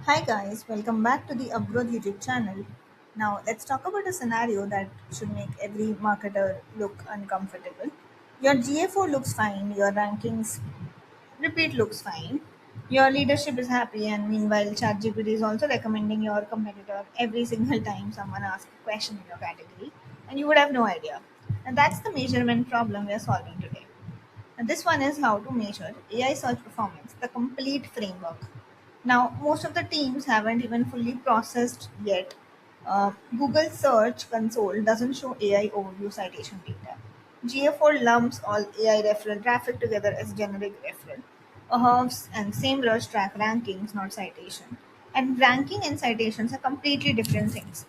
Hi guys, welcome back to the Upgrowth YouTube channel. Now let's talk about a scenario that should make every marketer look uncomfortable. Your GA4 looks fine, your rankings repeat looks fine, your leadership is happy, and meanwhile ChatGPT is also recommending your competitor every single time someone asks a question in your category, and you would have no idea. And that's the measurement problem we are solving today. And this one is how to measure AI search performance, the complete framework. Now, most of the teams haven't even fully processed yet. Google Search Console doesn't show AI overview citation data. GA4 lumps all AI referral traffic together as generic referral. Ahrefs and SEMrush track rankings, not citation. And ranking and citations are completely different things.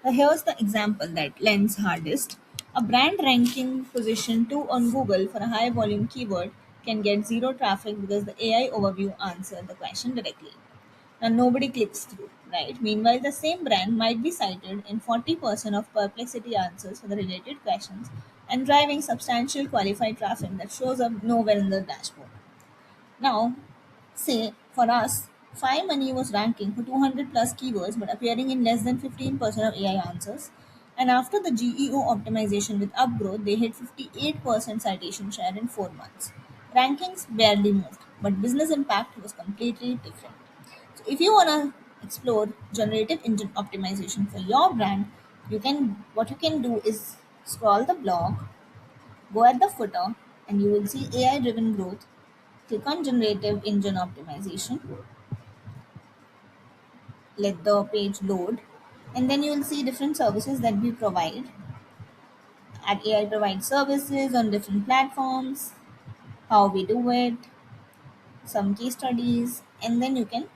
Here's the example that lends hardest. A brand ranking position 2 on Google for a high volume keyword can get zero traffic because the AI overview answered the question directly. Now nobody clicks through, right? Meanwhile, the same brand might be cited in 40% of perplexity answers for the related questions and driving substantial qualified traffic that shows up nowhere in the dashboard. Now, say for us, Five Money was ranking for 200 plus keywords but appearing in less than 15% of AI answers. And after the GEO optimization with Upgrowth, they hit 58% citation share in 4 months. Rankings barely moved, but business impact was completely different. So if you want to explore generative engine optimization for your brand, you can do is scroll the blog, go at the footer, and you will see AI driven growth. Click on generative engine optimization, let the page load, and then you will see different services that we provide. At AI provides services on different platforms, how we do it, some case studies, and then you can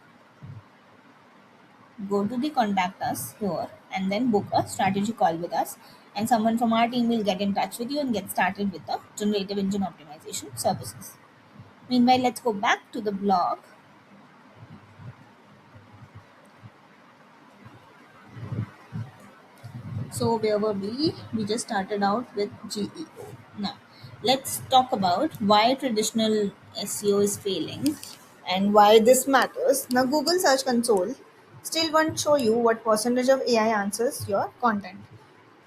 go to the contact us here and then book a strategy call with us. And someone from our team will get in touch with you and get started with the generative engine optimization services. Meanwhile, let's go back to the blog. So where were we? We just started out with GEO. Now, let's talk about why traditional SEO is failing and why this matters. Now, Google Search Console still won't show you what percentage of AI answers your content,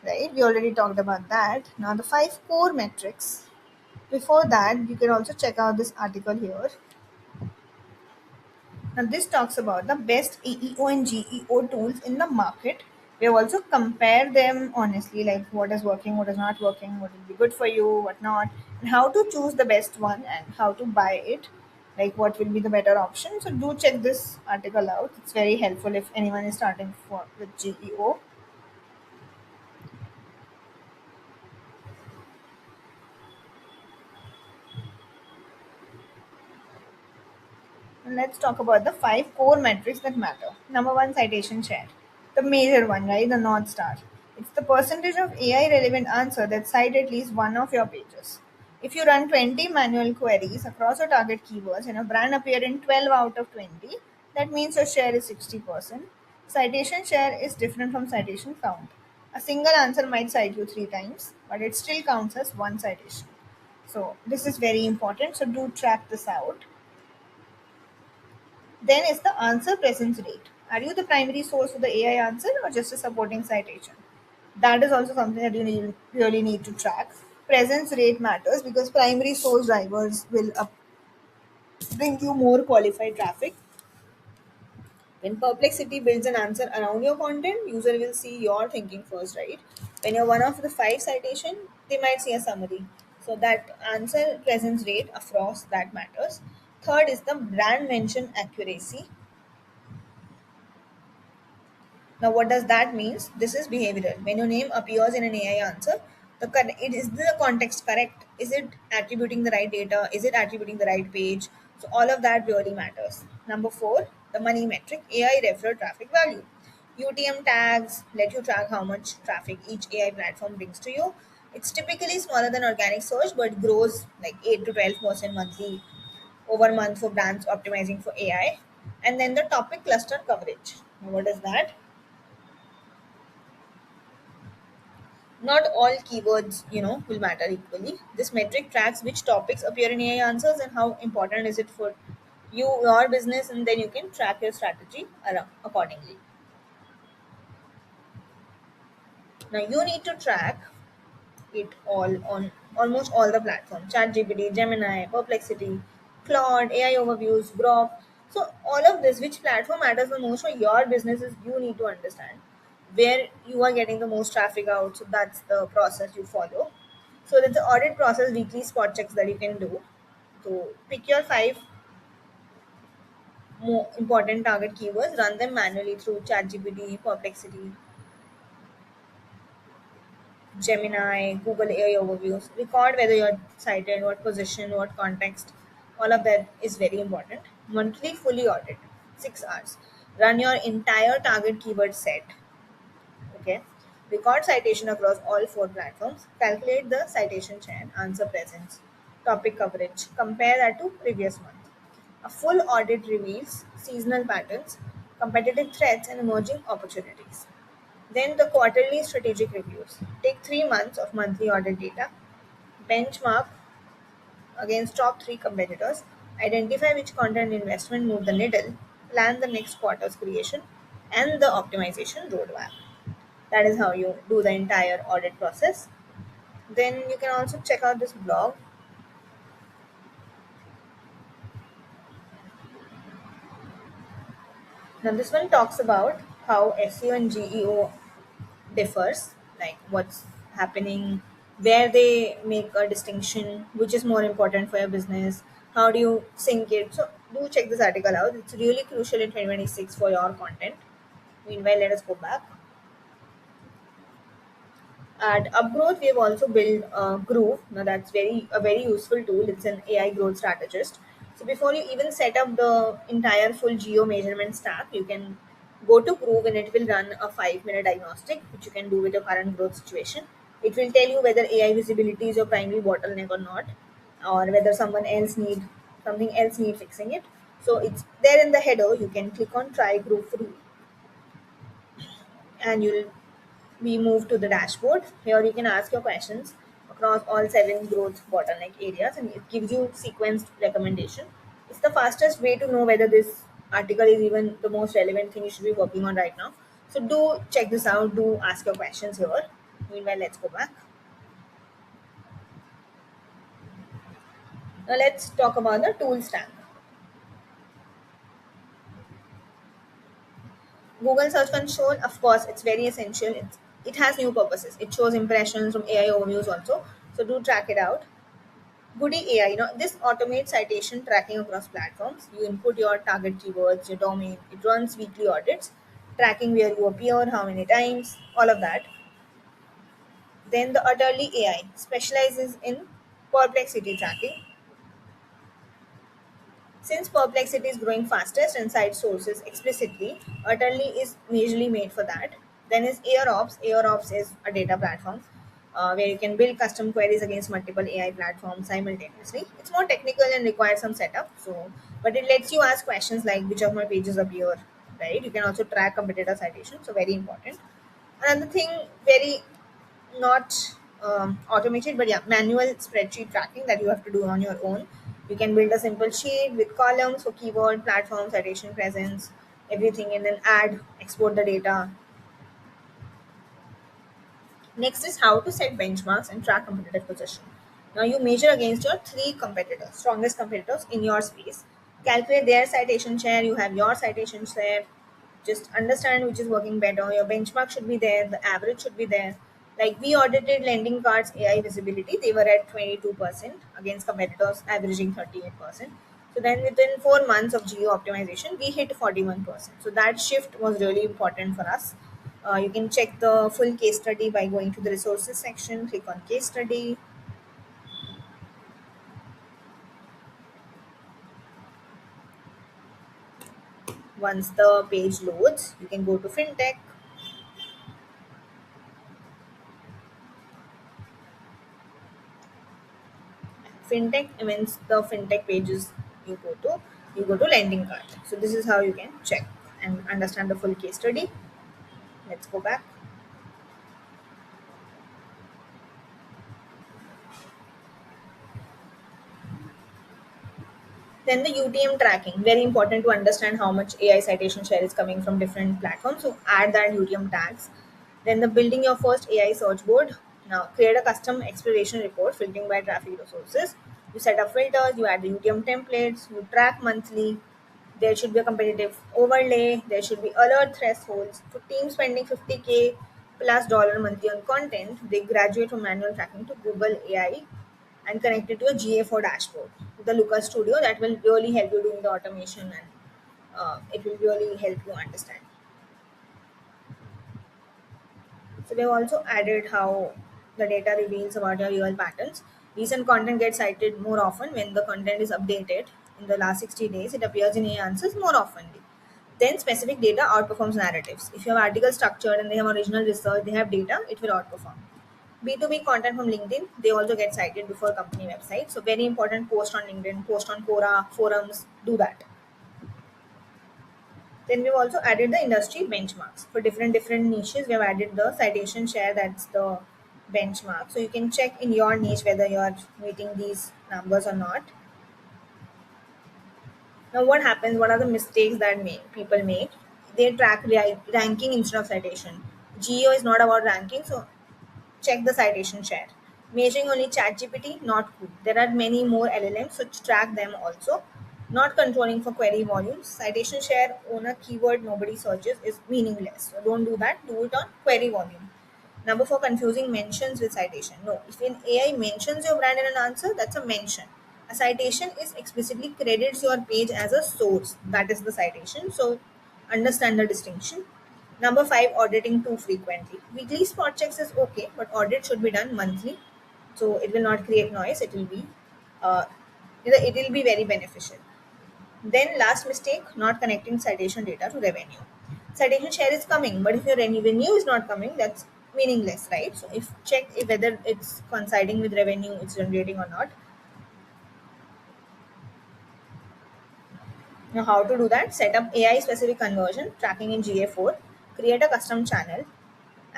right? We already talked about that. Now, the five core metrics. Before that, you can also check out this article here. Now, this talks about the best AEO and GEO tools in the market. We have also compared them honestly, like what is working, what is not working, what will be good for you, what not, and how to choose the best one and how to buy it, like what will be the better option. So, do check this article out. It's very helpful if anyone is starting with GEO. And let's talk about the five core metrics that matter. Number one, citation share. The major one, right? The North Star. It's the percentage of AI relevant answer that cite at least one of your pages. If you run 20 manual queries across your target keywords and a brand appear in 12 out of 20, that means your share is 60%. Citation share is different from citation count. A single answer might cite you 3 times, but it still counts as one citation. So, this is very important. So, do track this out. Then is the answer presence rate. Are you the primary source for the AI answer or just a supporting citation? That is also something that really need to track. Presence rate matters because primary source drivers will bring you more qualified traffic. When Perplexity builds an answer around your content, user will see your thinking first, right? When you're one of the five citation, they might see a summary. So that answer presence rate across that matters. Third is the brand mention accuracy. Now, what does that means? This is behavioral. When your name appears in an AI answer, is the context correct? Is it attributing the right data? Is it attributing the right page? So all of that really matters. Number four, the money metric, AI referral traffic value. UTM tags let you track how much traffic each AI platform brings to you. It's typically smaller than organic search, but grows like 8 to 12% monthly over month for brands optimizing for AI. And then the topic cluster coverage. Now, what is that? Not all keywords, will matter equally. This metric tracks which topics appear in AI answers and how important is it for your business, and then you can track your strategy around accordingly. Now you need to track it all on almost all the platforms: ChatGPT, Gemini, Perplexity, Claude, AI overviews, Grok. So all of this, which platform matters the most for your businesses, you need to understand where you are getting the most traffic out. So that's the process you follow. So there's the audit process, weekly spot checks that you can do. So pick your five more important target keywords, run them manually through ChatGPT, Perplexity, Gemini, Google AI overviews. Record whether you're cited, what position, what context. All of that is very important. Monthly fully audit, 6 hours. Run your entire target keyword set. Okay. Record citation across all four platforms. Calculate the citation share, answer presence, topic coverage. Compare that to previous month. A full audit reveals seasonal patterns, competitive threats, and emerging opportunities. Then the quarterly strategic reviews. Take 3 months of monthly audit data, benchmark against top three competitors, identify which content investment moved the needle, plan the next quarter's creation, and the optimization roadmap. That is how you do the entire audit process. Then you can also check out this blog. Now, this one talks about how SEO and GEO differs, like what's happening, where they make a distinction, which is more important for your business, how do you sync it. So do check this article out, it's really crucial in 2026 for your content. Meanwhile, let us go back. At Upgrowth, we have also built Groove. Now that's a very useful tool. It's an AI growth strategist. So before you even set up the entire full geo measurement stack, you can go to Groove and it will run a 5 minute diagnostic, which you can do with your current growth situation. It will tell you whether AI visibility is your primary bottleneck or not, or whether something else need fixing it. So it's there in the header. You can click on try Groove free, and you'll we move to the dashboard. Here you can ask your questions across all seven growth bottleneck areas, and it gives you sequenced recommendation. It's the fastest way to know whether this article is even the most relevant thing you should be working on right now. So do check this out. Do ask your questions here. Meanwhile, let's go back. Now let's talk about the tool stack. Google Search Console, of course, it's very essential. It has new purposes. It shows impressions from AI overviews also. So do track it out. Goody AI, this automates citation tracking across platforms. You input your target keywords, your domain. It runs weekly audits, tracking where you appear, how many times, all of that. Then the Utterly AI specializes in perplexity tracking. Since Perplexity is growing fastest and cites sources explicitly, Utterly is majorly made for that. Then is AirOps. AirOps is a data platform where you can build custom queries against multiple AI platforms simultaneously. It's more technical and requires some setup. So, but it lets you ask questions like which of my pages appear, right? You can also track competitor citations. So very important. Another thing, very not automated, but yeah, manual spreadsheet tracking that you have to do on your own. You can build a simple sheet with columns for keyword, platform, citation, presence, everything, and then add, export the data. Next is how to set benchmarks and track competitive position. Now you measure against your three competitors, strongest competitors in your space. Calculate their citation share, you have your citation share. Just understand which is working better. Your benchmark should be there, the average should be there. Like we audited lending cards AI visibility, they were at 22% against competitors averaging 38%. So then within 4 months of geo optimization, we hit 41%. So that shift was really important for us. You can check the full case study by going to the resources section, click on case study. Once the page loads, you can go to fintech. Fintech means the fintech pages you go to. You go to lending card. So this is how you can check and understand the full case study. Let's go back. Then the UTM tracking, very important to understand how much AI citation share is coming from different platforms. So add that UTM tags. Then the building your first AI search board. Now create a custom exploration report filtering by traffic resources. You set up filters, you add the UTM templates, you track monthly. There should be a competitive overlay. There should be alert thresholds. For teams spending 50K plus dollar monthly on content, they graduate from manual tracking to Google AI and connect it to a GA4 dashboard. The Looker Studio that will really help you doing the automation, and it will really help you understand. So they've also added how the data reveals about your real patterns. Recent content gets cited more often when the content is updated in the last 60 days. It appears in AI answers more often. Then specific data outperforms narratives. If you have articles structured and they have original research, they have data, it will outperform. B2B content from LinkedIn, they also get cited before company websites. So very important, post on LinkedIn, post on Quora, forums, do that. Then we've also added the industry benchmarks. For different niches, we have added the citation share, that's the benchmark. So you can check in your niche whether you're meeting these numbers or not. Now, what happens? What are the mistakes that people make? They track ranking instead of citation. Geo is not about ranking, so check the citation share. Measuring only ChatGPT, not good. There are many more LLMs, so track them also. Not controlling for query volumes. Citation share on a keyword nobody searches is meaningless. So don't do that. Do it on query volume. Number four, confusing mentions with citation. No, if an AI mentions your brand in an answer, that's a mention. A citation is explicitly credits your page as a source. That is the citation. So understand the distinction. Number five, auditing too frequently. Weekly spot checks is okay, but audit should be done monthly. So it will not create noise. Uh, it will be very beneficial. Then last mistake, not connecting citation data to revenue. Citation share is coming, but if your revenue is not coming, that's meaningless, right? So if check if whether it's coinciding with revenue it's generating or not. Now how to do that? Set up AI specific conversion tracking in GA4, create a custom channel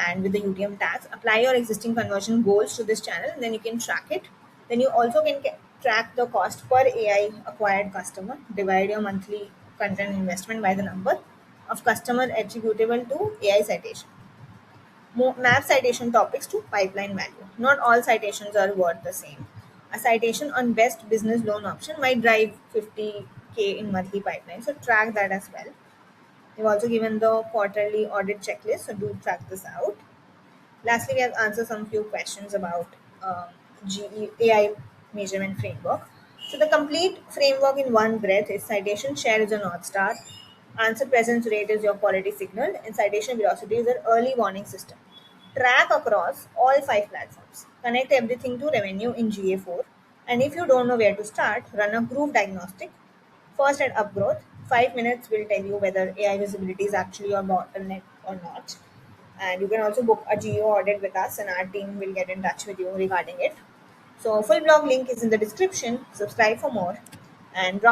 and with the UTM tags, apply your existing conversion goals to this channel and then you can track it. Then you also can track the cost per AI acquired customer, divide your monthly content investment by the number of customer attributable to AI citation. Map citation topics to pipeline value. Not all citations are worth the same. A citation on best business loan option might drive 50K in monthly pipeline, so track that as well. They've also given the quarterly audit checklist, so do track this out. Lastly, we have answered some few questions about AI measurement framework. So the complete framework in one breath is citation share is a North Star, answer presence rate is your quality signal, and citation velocity is an early warning system. Track across all five platforms. Connect everything to revenue in GA4. And if you don't know where to start, run a groove diagnostic. First at Upgrowth, 5 minutes will tell you whether AI visibility is actually your bottleneck or not. And you can also book a geo audit with us, and our team will get in touch with you regarding it. So, full blog link is in the description. Subscribe for more and drop